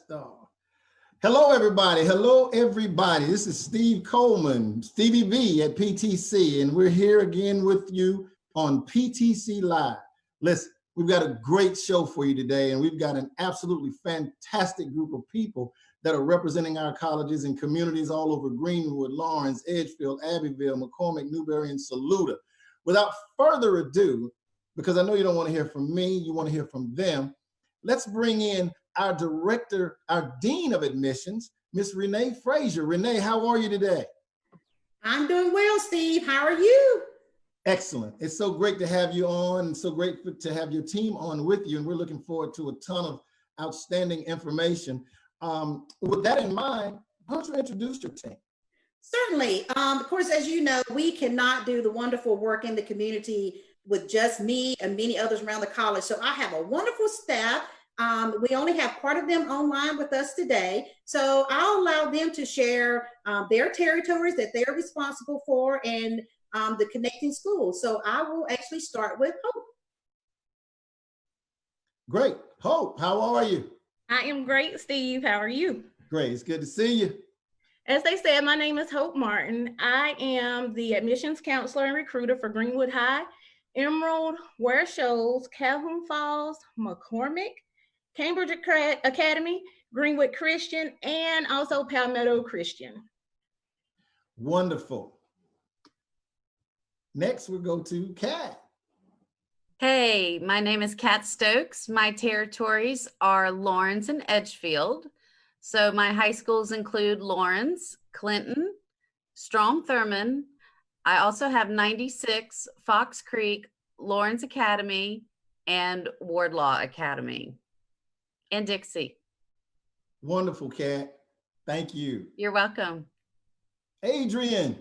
star. Hello, everybody. Hello, everybody. This is Steve Coleman, Stevie V at PTC, and we're here again with you on PTC Live. Listen, we've got a great show for you today, and we've got an absolutely fantastic group of people that are representing our colleges and communities all over Greenwood, Lawrence, Edgefield, Abbeville, McCormick, Newberry, and Saluda. Without further ado, because I know you don't want to hear from me, you want to hear from them, let's bring in our director, our dean of admissions, Miss Renee Frazer. Renee, how are you today? I'm doing well, Steve. How are you? Excellent. It's so great to have you on, and so great to have your team on with you, and we're looking forward to a ton of outstanding information. With that in mind, why don't you introduce your team? Certainly. Of course, as you know, we cannot do the wonderful work in the community with just me and many others around the college. So I have a wonderful staff. We only have part of them online with us today. So I'll allow them to share their territories that they're responsible for and the connecting schools. So I will actually start with Hope. Great. Hope, how are you? I am great, Steve. How are you? Great. It's good to see you. As they said, my name is Hope Martin. I am the admissions counselor and recruiter for Greenwood High, Emerald, Ware Shoals, Calhoun Falls, McCormick, Cambridge Academy, Greenwood Christian, and also Palmetto Christian. Wonderful. Next, we'll go to Kat. Hey, my name is Kat Stokes. My territories are Lawrence and Edgefield. So my high schools include Lawrence, Clinton, Strom Thurmond. I also have 96, Fox Creek, Lawrence Academy, and Wardlaw Academy, and Dixie. Wonderful, Kat. Thank you. You're welcome. Adrian.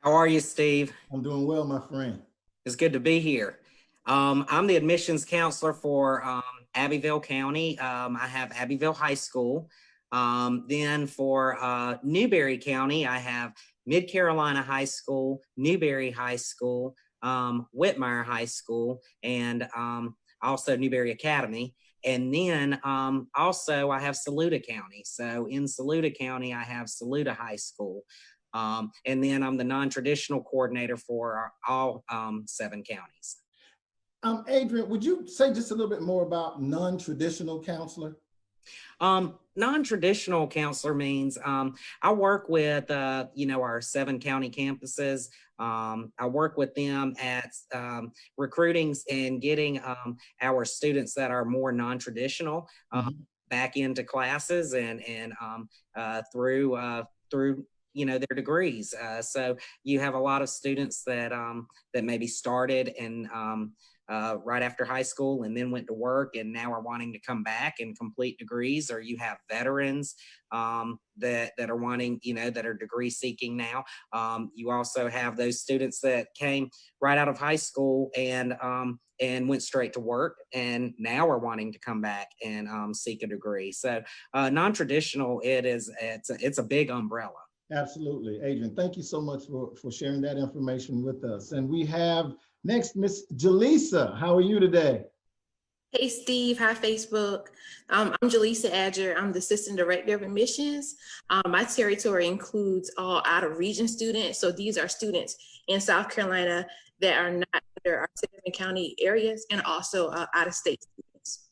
How are you, Steve? I'm doing well, my friend. It's good to be here. I'm the admissions counselor for Abbeville County. I have Abbeville High School. Then for Newberry County, I have Mid Carolina High School, Newberry High School, Whitmire High School, and also Newberry Academy. And then also I have Saluda County. So in Saluda County, I have Saluda High School. And then I'm the non-traditional coordinator for all 7 counties. Adrian, would you say just a little bit more about non-traditional counselor? Non-traditional counselor means I work with our 7 county campuses. I work with them at recruiting and getting our students that are more non-traditional back into classes and through their degrees. So you have a lot of students that maybe started and right after high school and then went to work and now are wanting to come back and complete degrees, or you have veterans that are wanting, that are degree seeking now. You also have those students that came right out of high school and went straight to work and now are wanting to come back and seek a degree. So non-traditional, it's a big umbrella. Absolutely. Adrian, thank you so much for sharing that information with us. And we have next, Miss Jaleesa. How are you today? Hey, Steve. Hi, Facebook. I'm Jaleesa Adger. I'm the Assistant Director of Admissions. My territory includes all out-of-region students. So these are students in South Carolina that are not under our 7 county areas and also out-of-state students.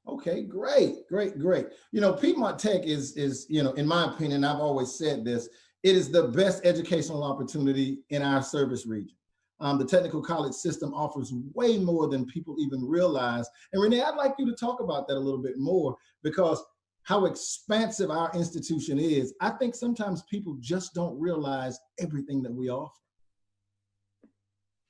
Okay, great. Piedmont Tech is, in my opinion, I've always said this, it is the best educational opportunity in our service region. The technical college system offers way more than people even realize. And Renee, I'd like you to talk about that a little bit more, because how expansive our institution is. I think sometimes people just don't realize everything that we offer.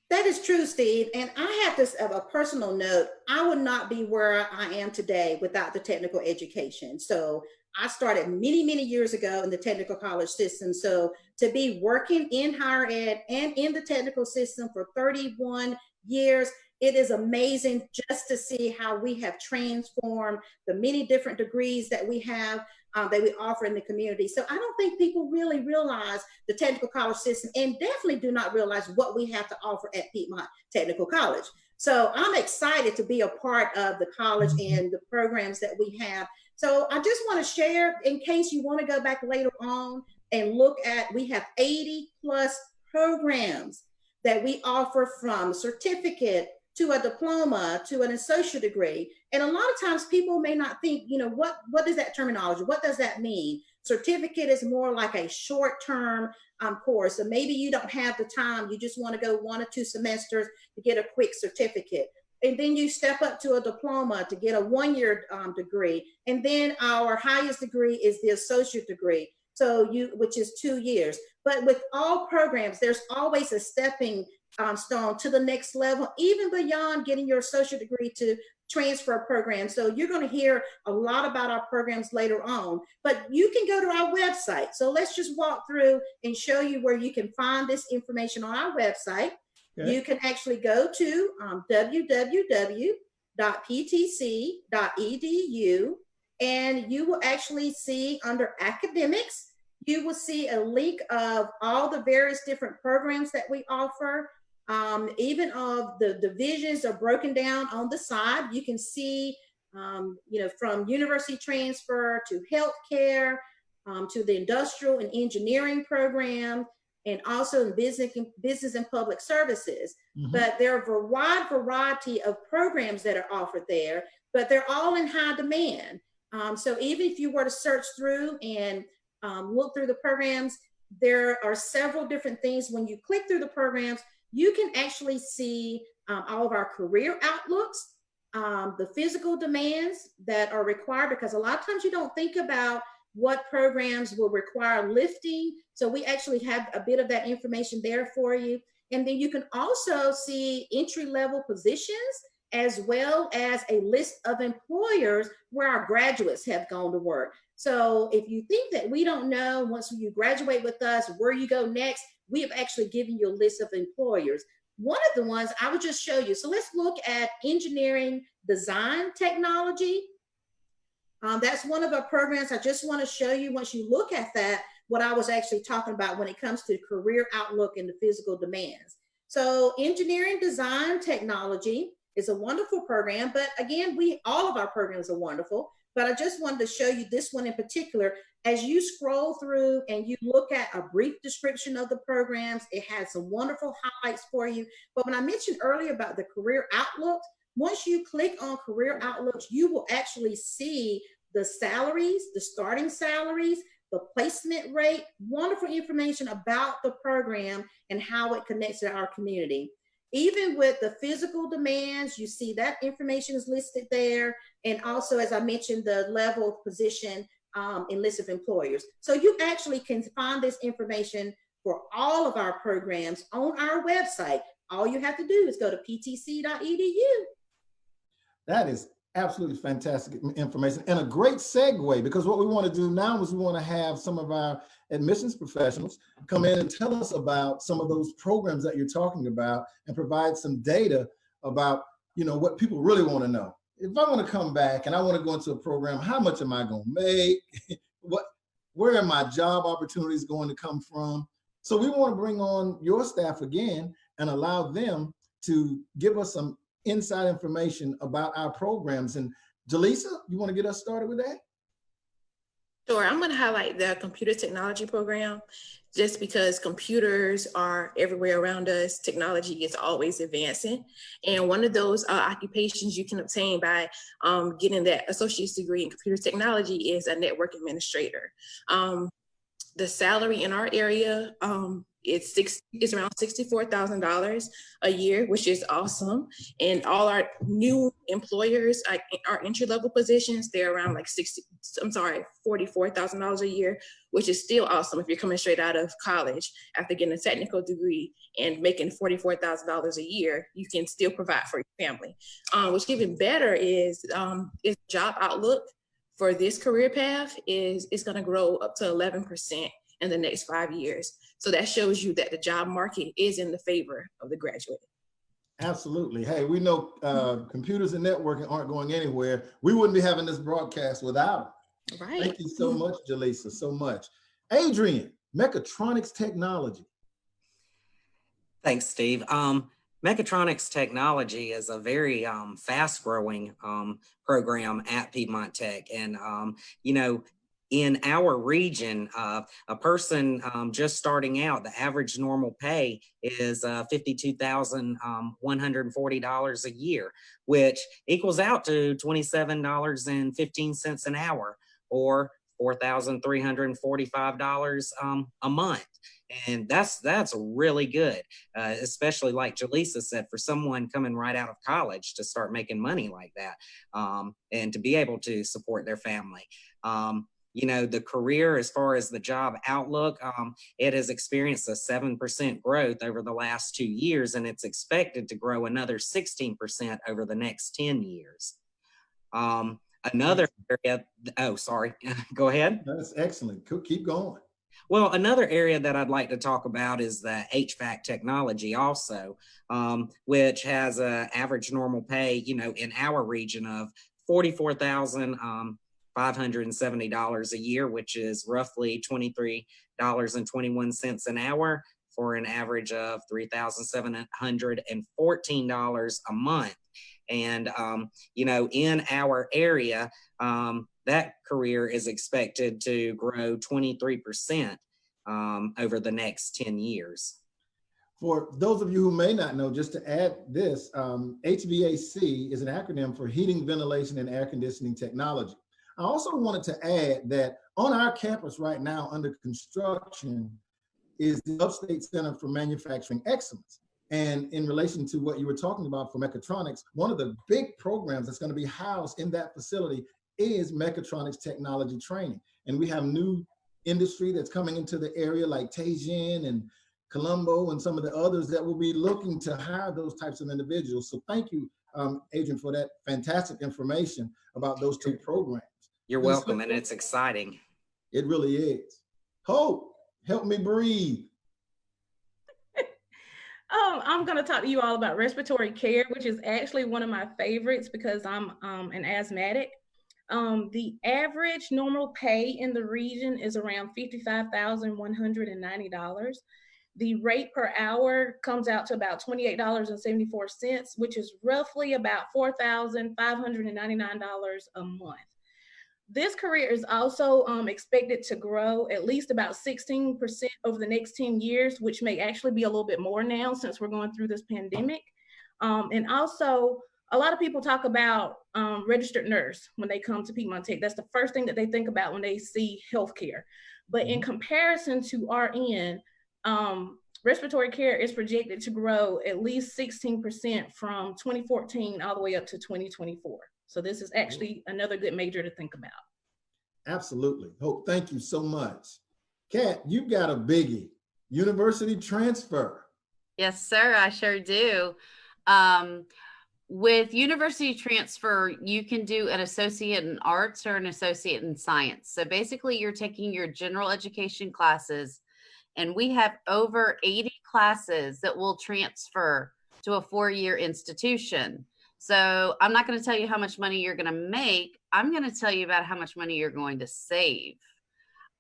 That is true, Steve. And I have this of a personal note. I would not be where I am today without the technical education. So I started many, many years ago in the technical college system. So to be working in higher ed and in the technical system for 31 years, it is amazing just to see how we have transformed the many different degrees that we have that we offer in the community. So I don't think people really realize the technical college system, and definitely do not realize what we have to offer at Piedmont Technical College. So I'm excited to be a part of the college and the programs that we have So I just want to share, in case you want to go back later on and look at, we have 80 plus programs that we offer, from certificate to a diploma to an associate degree. And a lot of times people may not think, you know, what is that terminology? What does that mean? Certificate is more like a short-term course. So maybe you don't have the time, you just want to go 1 or 2 semesters to get a quick certificate. And then you step up to a diploma to get a 1-year degree. And then our highest degree is the associate degree, which is 2 years. But with all programs, there's always a stepping stone to the next level, even beyond getting your associate degree to transfer program. So you're going to hear a lot about our programs later on, but you can go to our website. So let's just walk through and show you where you can find this information on our website. Okay. You can actually go to www.ptc.edu, and you will actually see under academics, you will see a link of all the various different programs that we offer. Even of the divisions are broken down on the side. You can see, you know, from university transfer to healthcare, to the industrial and engineering program, and also in business and public services. Mm-hmm. But there are a wide variety of programs that are offered there, but they're all in high demand. So even if you were to search through and look through the programs, there are several different things. When you click through the programs, you can actually see all of our career outlooks, the physical demands that are required, because a lot of times you don't think about what programs will require lifting. So we actually have a bit of that information there for you. And then you can also see entry-level positions, as well as a list of employers where our graduates have gone to work. So if you think that we don't know, once you graduate with us, where you go next, we have actually given you a list of employers. One of the ones I would just show you. So let's look at engineering design technology. That's one of our programs. I just want to show you, once you look at that, what I was actually talking about when it comes to career outlook and the physical demands. So engineering design technology is a wonderful program, but again, all of our programs are wonderful, but I just wanted to show you this one in particular. As you scroll through and you look at a brief description of the programs, it has some wonderful highlights for you. But when I mentioned earlier about the career outlook, once you click on career outlooks, you will actually see the salaries, the starting salaries, the placement rate, wonderful information about the program and how it connects to our community. Even with the physical demands, you see that information is listed there. And also, as I mentioned, the level of position in list of employers. So you actually can find this information for all of our programs on our website. All you have to do is go to ptc.edu. That is absolutely fantastic information and a great segue, because what we want to do now is we want to have some of our admissions professionals come in and tell us about some of those programs that you're talking about and provide some data about, you know, what people really want to know. If I want to come back and I want to go into a program, how much am I going to make? Where are my job opportunities going to come from? So we want to bring on your staff again and allow them to give us some inside information about our programs. And Jaleesa, you want to get us started with that? Sure, I'm going to highlight the computer technology program, just because computers are everywhere around us. Technology is always advancing. And one of those occupations you can obtain by getting that associate's degree in computer technology is a network administrator. The salary in our area, it's around $64,000 a year, which is awesome. And all our new employers, our entry-level positions, they're around like $44,000 a year, which is still awesome if you're coming straight out of college after getting a technical degree and making $44,000 a year. You can still provide for your family. What's even better is job outlook for this career path is going to grow up to 11% in the next 5 years. So that shows you that the job market is in the favor of the graduate. Absolutely. Hey, we know computers and networking aren't going anywhere. We wouldn't be having this broadcast without them. Right. Thank you so much, Jaleesa, so much. Adrian, mechatronics technology. Thanks, Steve. Mechatronics technology is a very fast growing program at Piedmont Tech. And, you know, in our region, a person just starting out, the average normal pay is $52,140 a year, which equals out to $27.15 an hour, or $4,345 a month. And that's really good, especially like Jaleesa said, for someone coming right out of college to start making money like that, and to be able to support their family. You know, the career, as far as the job outlook, it has experienced a 7% growth over the last 2 years, and it's expected to grow another 16% over the next 10 years. Another area, oh, sorry, go ahead. That's excellent. Keep going. Well, another area that I'd like to talk about is the HVAC technology also, which has an average normal pay, you know, in our region of $44,570 a year, which is roughly $23.21 an hour, for an average of $3,714 a month. And, you know, in our area, that career is expected to grow 23% over the next 10 years. For those of you who may not know, just to add this, HVAC is an acronym for Heating, Ventilation, and Air Conditioning Technology. I also wanted to add that on our campus right now under construction is the Upstate Center for Manufacturing Excellence. And in relation to what you were talking about for mechatronics, one of the big programs that's going to be housed in that facility is mechatronics technology training. And we have new industry that's coming into the area like Transient and Colombo and some of the others that will be looking to hire those types of individuals. So thank you, Adrian, for that fantastic information about those two programs. You're welcome, and it's exciting. It really is. Hope, help me breathe. I'm going to talk to you all about respiratory care, which is actually one of my favorites because I'm an asthmatic. The average normal pay in the region is around $55,190. The rate per hour comes out to about $28.74, which is roughly about $4,599 a month. This career is also expected to grow at least about 16% over the next 10 years, which may actually be a little bit more now since we're going through this pandemic. And also, a lot of people talk about registered nurse when they come to Piedmont Tech. That's the first thing that they think about when they see healthcare. But in comparison to RN, respiratory care is projected to grow at least 16% from 2014 all the way up to 2024. So this is actually another good major to think about. Absolutely. Hope, thank you so much. Kat, you got a biggie, university transfer. Yes, sir, I sure do. With university transfer, you can do an associate in arts or an associate in science. So basically you're taking your general education classes, and we have over 80 classes that will transfer to a 4-year institution. So I'm not going to tell you how much money you're going to make. I'm going to tell you about how much money you're going to save.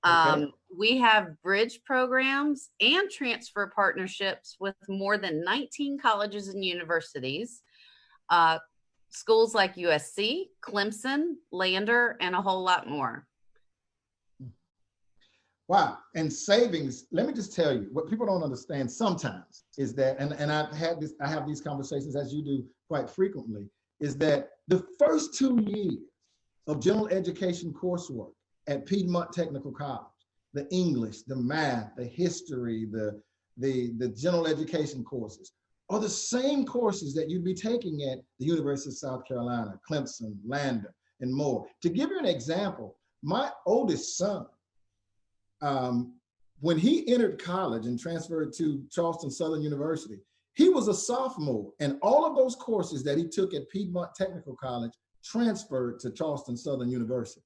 Okay. We have bridge programs and transfer partnerships with more than 19 colleges and universities, schools like USC, Clemson, Lander, and a whole lot more. Wow. And savings, let me just tell you, what people don't understand sometimes is that, and I have these conversations, as you do quite frequently, is that the first 2 years of general education coursework at Piedmont Technical College, the English, the math, the history, the general education courses, are the same courses that you'd be taking at the University of South Carolina, Clemson, Lander, and more. To give you an example, my oldest son, when he entered college and transferred to Charleston Southern University, he was a sophomore, and all of those courses that he took at Piedmont Technical College transferred to Charleston Southern University.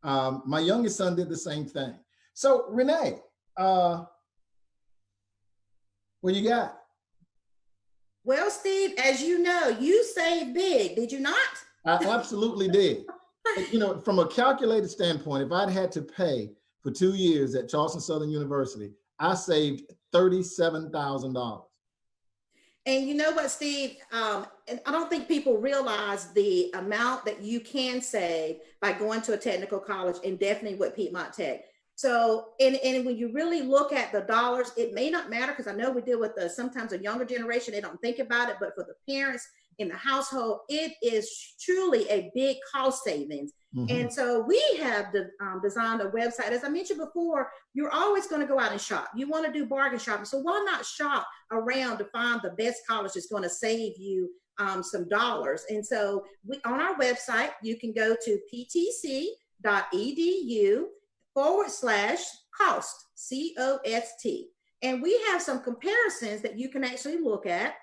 My youngest son did the same thing. So Renee, what you got? Well, Steve, as you know, you saved big, did you not? I absolutely did. You know, from a calculated standpoint, if I'd had to pay for 2 years at Charleston Southern University, I saved $37,000. And you know what, Steve? And I don't think people realize the amount that you can save by going to a technical college, and definitely with Piedmont Tech. So, and when you really look at the dollars, it may not matter, because I know we deal with sometimes a younger generation, they don't think about it, but for the parents in the household, it is truly a big cost savings. And so we have designed a website. As I mentioned before, you're always going to go out and shop. You want to do bargain shopping. So why not shop around to find the best college that's going to save you some dollars? And so on our website, you can go to ptc.edu/cost, C-O-S-T. And we have some comparisons that you can actually look at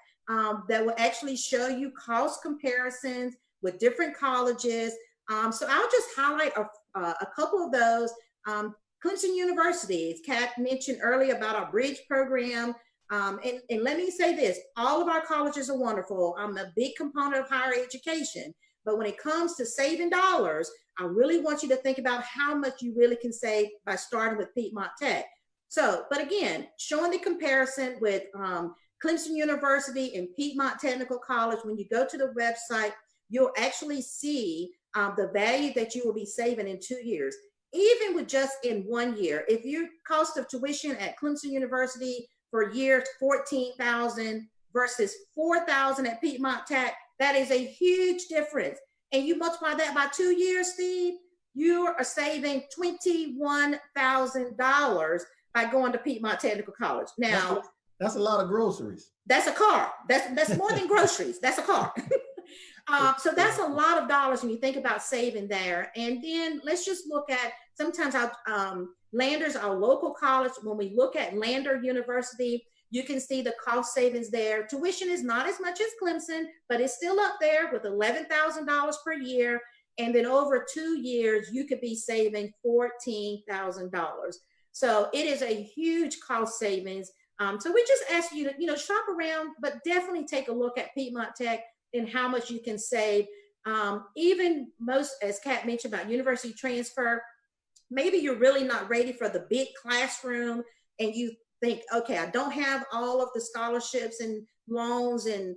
that will actually show you cost comparisons with different colleges. So I'll just highlight a couple of those. Clemson University, as Kat mentioned earlier about our bridge program. And let me say this, all of our colleges are wonderful. I'm a big component of higher education, but when it comes to saving dollars, I really want you to think about how much you really can save by starting with Piedmont Tech. So, but again, showing the comparison with Clemson University and Piedmont Technical College, when you go to the website, you'll actually see the value that you will be saving in 2 years. Even with just in 1 year, if your cost of tuition at Clemson University for a year $14,000 versus $4,000 at Piedmont Tech, that is a huge difference. And you multiply that by 2 years, Steve, you are saving $21,000 by going to Piedmont Technical College. Now, that's a lot of groceries. That's a car. That's more than groceries. That's a car. So that's a lot of dollars when you think about saving there. And then let's just look at sometimes our Landers, our local college. When we look at Lander University, you can see the cost savings there. Tuition is not as much as Clemson, but it's still up there with $11,000 per year. And then over 2 years, you could be saving $14,000. So it is a huge cost savings. So we just ask you to, shop around, but definitely take a look at Piedmont Tech and how much you can save. Even most, as Kat mentioned about university transfer, maybe you're really not ready for the big classroom and you think, okay, I don't have all of the scholarships and loans and,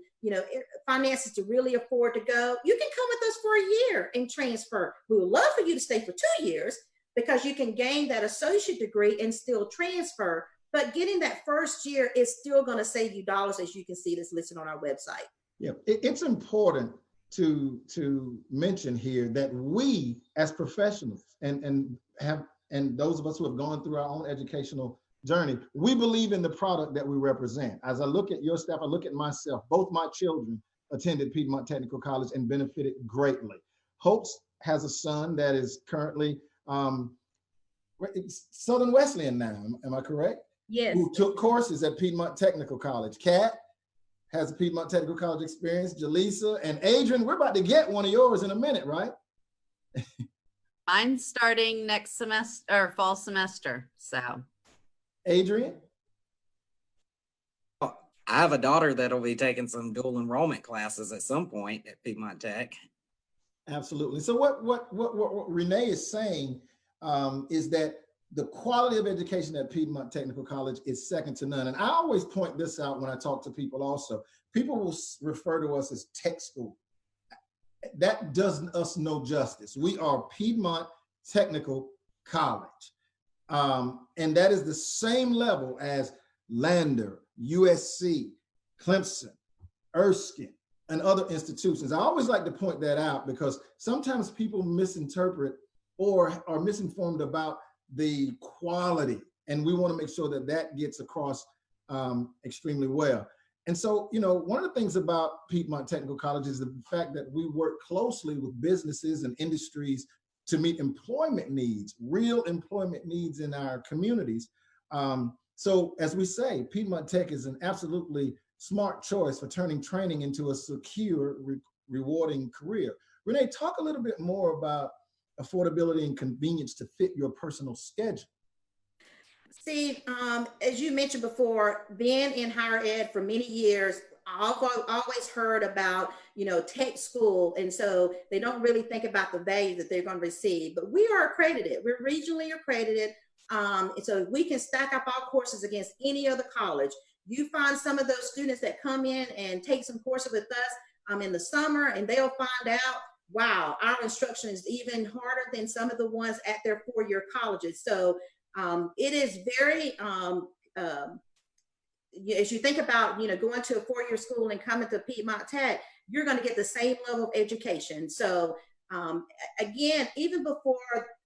finances to really afford to go. You can come with us for a year and transfer. We would love for you to stay for 2 years because you can gain that associate degree and still transfer. But getting that first year is still going to save you dollars, as you can see this listed on our website. Yeah, it's important to mention here that we as professionals and those of us who have gone through our own educational journey, we believe in the product that we represent. As I look at your staff, I look at myself. Both my children attended Piedmont Technical College and benefited greatly. Hope has a son that is currently Southern Wesleyan now. Am I correct? Yes. Who took courses at Piedmont Technical College. Kat has a Piedmont Technical College experience. Jaleesa and Adrian, we're about to get one of yours in a minute, right? Mine's starting next semester or fall semester. So, Adrian? I have a daughter that'll be taking some dual enrollment classes at some point at Piedmont Tech. Absolutely. So what Renee is saying is that the quality of education at Piedmont Technical College is second to none. And I always point this out when I talk to people also. People will refer to us as tech school. That does us no justice. We are Piedmont Technical College. And that is the same level as Lander, USC, Clemson, Erskine, and other institutions. I always like to point that out because sometimes people misinterpret or are misinformed about the quality, and we want to make sure that that gets across extremely well. And so, one of the things about Piedmont Technical College is the fact that we work closely with businesses and industries to meet employment needs, real employment needs in our communities. So as we say, Piedmont Tech is an absolutely smart choice for turning training into a secure, rewarding career. Renee, talk a little bit more about affordability and convenience to fit your personal schedule. Steve, as you mentioned before, being in higher ed for many years, I've always heard about, tech school. And so they don't really think about the value that they're going to receive. But we are accredited. We're regionally accredited. So we can stack up our courses against any other college. You find some of those students that come in and take some courses with us in the summer, and they'll find out, wow, our instruction is even harder than some of the ones at their four-year colleges. So it is very, as you think about, going to a four-year school and coming to Piedmont Tech, you're going to get the same level of education. So again, even before,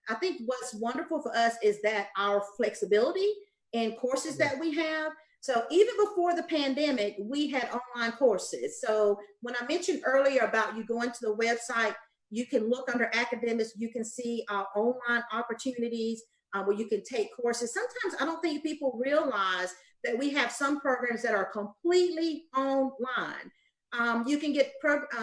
I think what's wonderful for us is that our flexibility in courses that we have. So even before the pandemic, we had online courses. So when I mentioned earlier about you going to the website, you can look under academics, you can see our online opportunities where you can take courses. Sometimes I don't think people realize that we have some programs that are completely online. You can get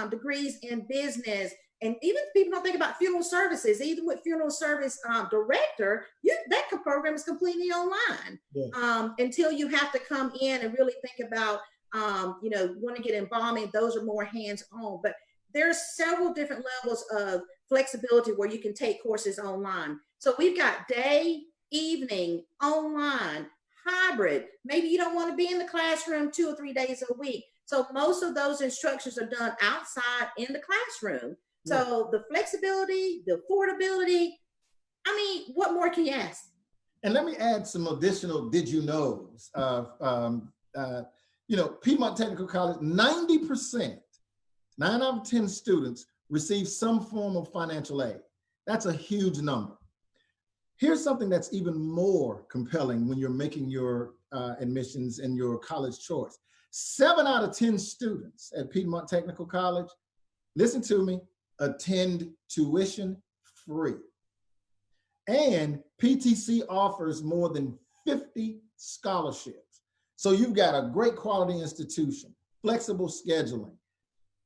degrees in business, and even people don't think about funeral services. Even with funeral service director, that program is completely online. Yeah. Until you have to come in and really think about, want to get embalming. Those are more hands-on. But there's several different levels of flexibility where you can take courses online. So we've got day, evening, online, hybrid. Maybe you don't want to be in the classroom 2 or 3 days a week. So most of those instructions are done outside in the classroom. So the flexibility, the affordability, I mean, what more can you ask? And let me add some additional did you knows. Piedmont Technical College, 90%, 9 out of 10 students receive some form of financial aid. That's a huge number. Here's something that's even more compelling when you're making your admissions and your college choice. 7 out of 10 students at Piedmont Technical College, listen to me, attend tuition free. And PTC offers more than 50 scholarships. So you've got a great quality institution, flexible scheduling.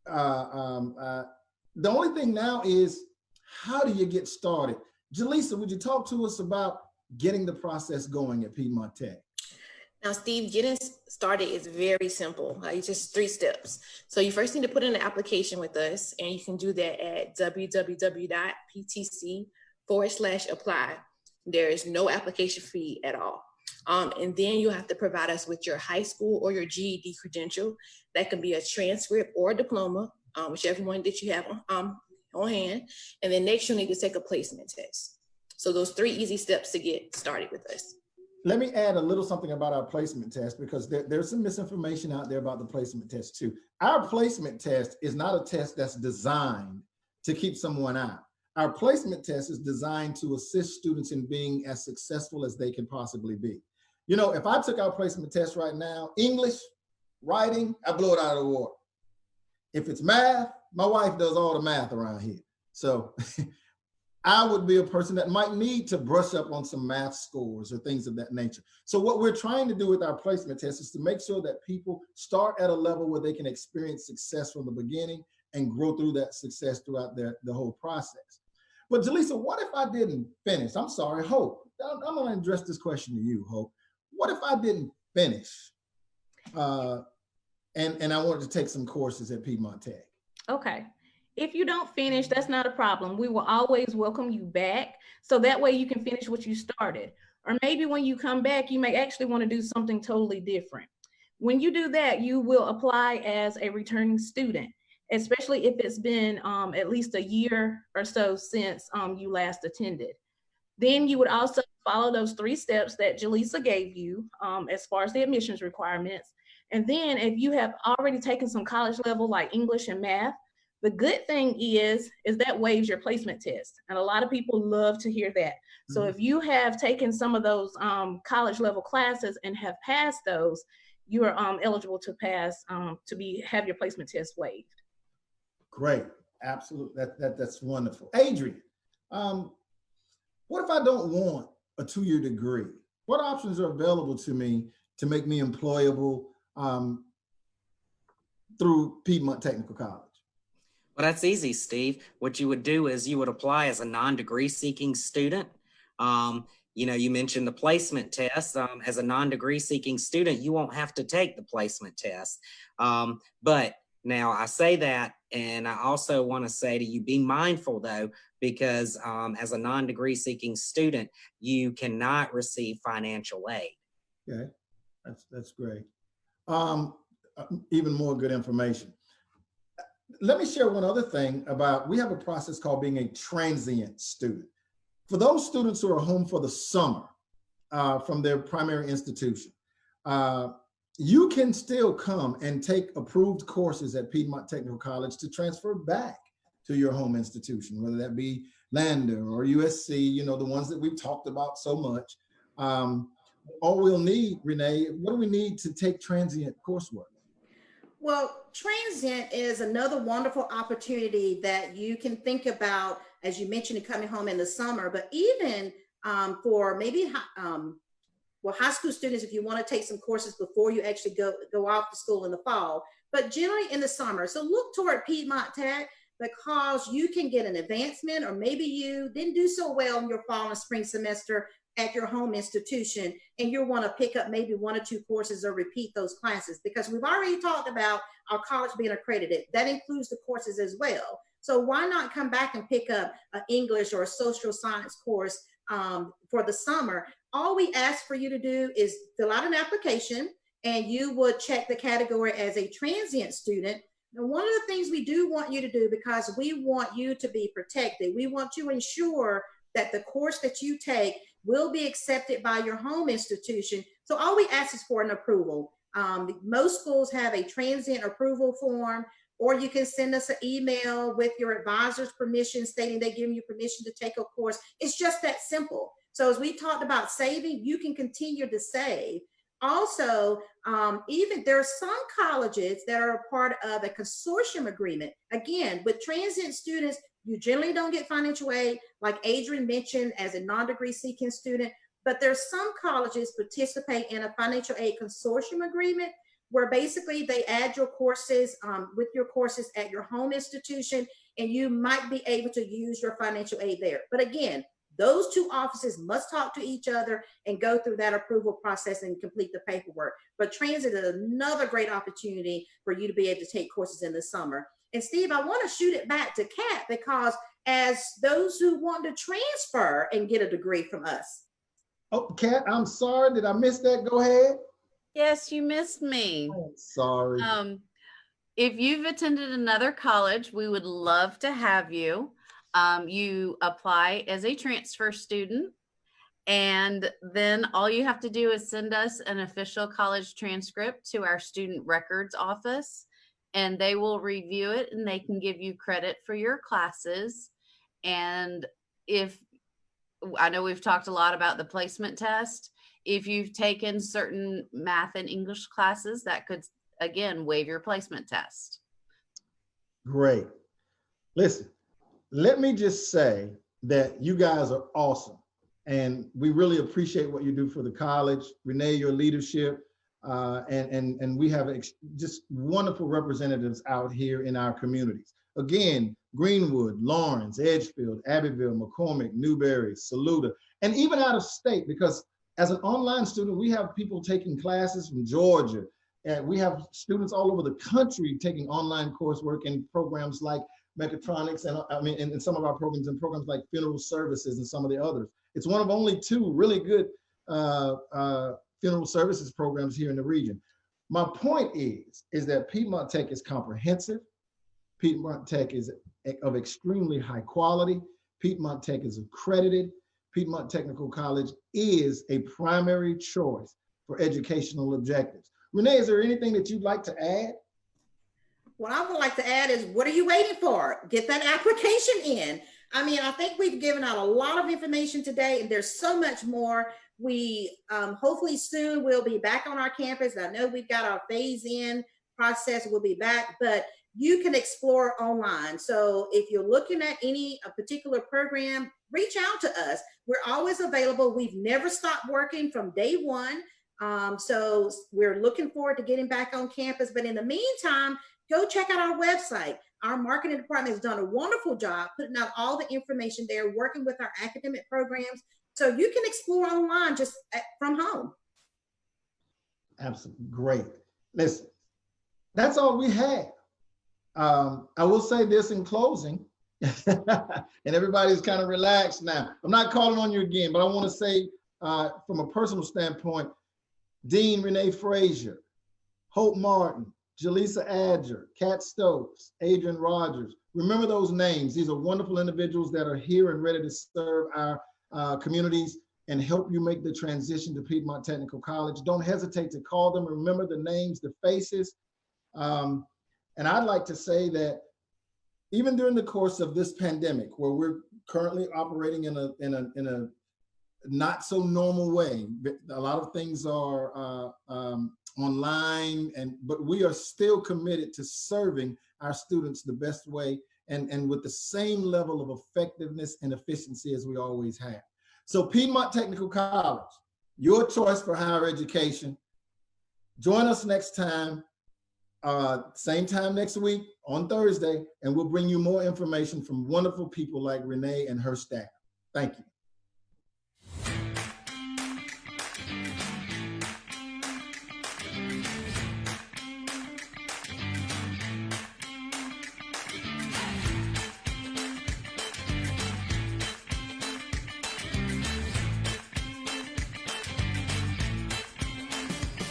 The only thing now is, how do you get started? Jaleesa, would you talk to us about getting the process going at Piedmont Tech? Now, Steve, getting started is very simple. It's just 3 steps. So you first need to put in an application with us, and you can do that at www.ptc.com/apply. There is no application fee at all. And then you have to provide us with your high school or your GED credential. That can be a transcript or a diploma, whichever one that you have on hand. And then next you'll need to take a placement test. So those 3 easy steps to get started with us. Let me add a little something about our placement test, because there's some misinformation out there about the placement test too. Our placement test is not a test that's designed to keep someone out. Our placement test is designed to assist students in being as successful as they can possibly be. If I took our placement test right now, English, writing, I blow it out of the water. If it's math, my wife does all the math around here. So I would be a person that might need to brush up on some math scores or things of that nature. So what we're trying to do with our placement test is to make sure that people start at a level where they can experience success from the beginning and grow through that success throughout the whole process. But Jaleesa, what if I didn't finish? I'm sorry, Hope. I'm going to address this question to you, Hope. What if I didn't finish and I wanted to take some courses at Piedmont Tech? Okay. If you don't finish, that's not a problem. We will always welcome you back. So that way you can finish what you started. Or maybe when you come back, you may actually want to do something totally different. When you do that, you will apply as a returning student, especially if it's been at least a year or so since you last attended. Then you would also follow those 3 steps that Jaleesa gave you as far as the admissions requirements. And then if you have already taken some college level like English and math, the good thing is that waives your placement test. And a lot of people love to hear that. So if you have taken some of those college level classes and have passed those, you are eligible to pass, have your placement test waived. Great, absolutely, that's wonderful. Adrian, what if I don't want a 2-year degree? What options are available to me to make me employable through Piedmont Technical College? Well, that's easy, Steve. What you would do is you would apply as a non-degree seeking student. You mentioned the placement test. As a non-degree seeking student, you won't have to take the placement test. But now I say that, and I also want to say to you, be mindful though, because as a non-degree seeking student, you cannot receive financial aid. Okay, that's great. even more good information. Let me share one other thing about, we have a process called being a transient student. For those students who are home for the summer from their primary institution, you can still come and take approved courses at Piedmont Technical College to transfer back to your home institution, whether that be Lander or USC, you know, the ones that we've talked about so much. All we'll need, Renee, what do we need to take transient coursework? Well, Transient is another wonderful opportunity that you can think about, as you mentioned, coming home in the summer, but even for maybe high school students, if you want to take some courses before you actually go off to school in the fall, but generally in the summer. So look toward Piedmont Tech, because you can get an advancement, or maybe you didn't do so well in your fall and spring semester at your home institution, and you'll want to pick up maybe 1 or 2 courses or repeat those classes, because we've already talked about our college being accredited. That includes the courses as well. So why not come back and pick up an English or a social science course for the summer? All we ask for you to do is fill out an application, and you would check the category as a transient student. Now, one of the things we do want you to do, because we want you to be protected, we want to ensure that the course that you take will be accepted by your home institution. So all we ask is for an approval. Most schools have a transient approval form, or you can send us an email with your advisor's permission stating they're giving you permission to take a course. It's just that simple. So as we talked about saving, you can continue to save. Also, even there are some colleges that are a part of a consortium agreement. Again, with transient students, you generally don't get financial aid, like Adrian mentioned, as a non-degree seeking student, but there's some colleges participate in a financial aid consortium agreement, where basically they add your courses with your courses at your home institution, and you might be able to use your financial aid there. But again, those 2 offices must talk to each other and go through that approval process and complete the paperwork. But Transit is another great opportunity for you to be able to take courses in the summer. And Steve, I want to shoot it back to Kat, because as those who want to transfer and get a degree from us. Oh, Kat, I'm sorry. Did I miss that? Go ahead. Yes, you missed me. Oh, sorry. If you've attended another college, we would love to have you. You apply as a transfer student, and then all you have to do is send us an official college transcript to our student records office, and they will review it, and they can give you credit for your classes. And if, I know we've talked a lot about the placement test, if you've taken certain math and English classes, that could, again, waive your placement test. Great. Listen, let me just say that you guys are awesome, and we really appreciate what you do for the college. Renee, your leadership, and we have just wonderful representatives out here in our communities. Again, Greenwood, Lawrence, Edgefield, Abbeville, McCormick, Newberry, Saluda, and even out of state, because as an online student, we have people taking classes from Georgia, and we have students all over the country taking online coursework in programs like mechatronics, and I mean, in some of our programs, and programs like funeral services and some of the others. It's one of only 2 really good funeral services programs here in the region. My point is that Piedmont Tech is comprehensive. Piedmont Tech is of extremely high quality. Piedmont Tech is accredited. Piedmont Technical College is a primary choice for educational objectives. Renee, is there anything that you'd like to add? What I would like to add is, what are you waiting for? Get that application in. I mean, I think we've given out a lot of information today, and there's so much more. We hopefully soon we'll be back on our campus. I know we've got our phase-in process. We'll be back, but you can explore online. So if you're looking at a particular program, reach out to us. We're always available. We've never stopped working from day one. So we're looking forward to getting back on campus. But in the meantime, go check out our website. Our marketing department has done a wonderful job putting out all the information there, working with our academic programs. So you can explore online just from home. Absolutely. Great. Listen, that's all we have. I will say this in closing, and everybody's kind of relaxed now. I'm not calling on you again, but I want to say from a personal standpoint, Dean Renee Frazer, Hope Martin, Jaleesa Adger, Kat Stokes, Adrian Rogers. Remember those names. These are wonderful individuals that are here and ready to serve our communities and help you make the transition to Piedmont Technical College. Don't hesitate to call them. Remember the names, the faces. And I'd like to say that even during the course of this pandemic, where we're currently operating in a not so normal way, a lot of things are online, but we are still committed to serving our students the best way and with the same level of effectiveness and efficiency as we always have. So Piedmont Technical College, your choice for higher education. Join us next time, same time next week on Thursday, and we'll bring you more information from wonderful people like Renee and her staff. Thank you.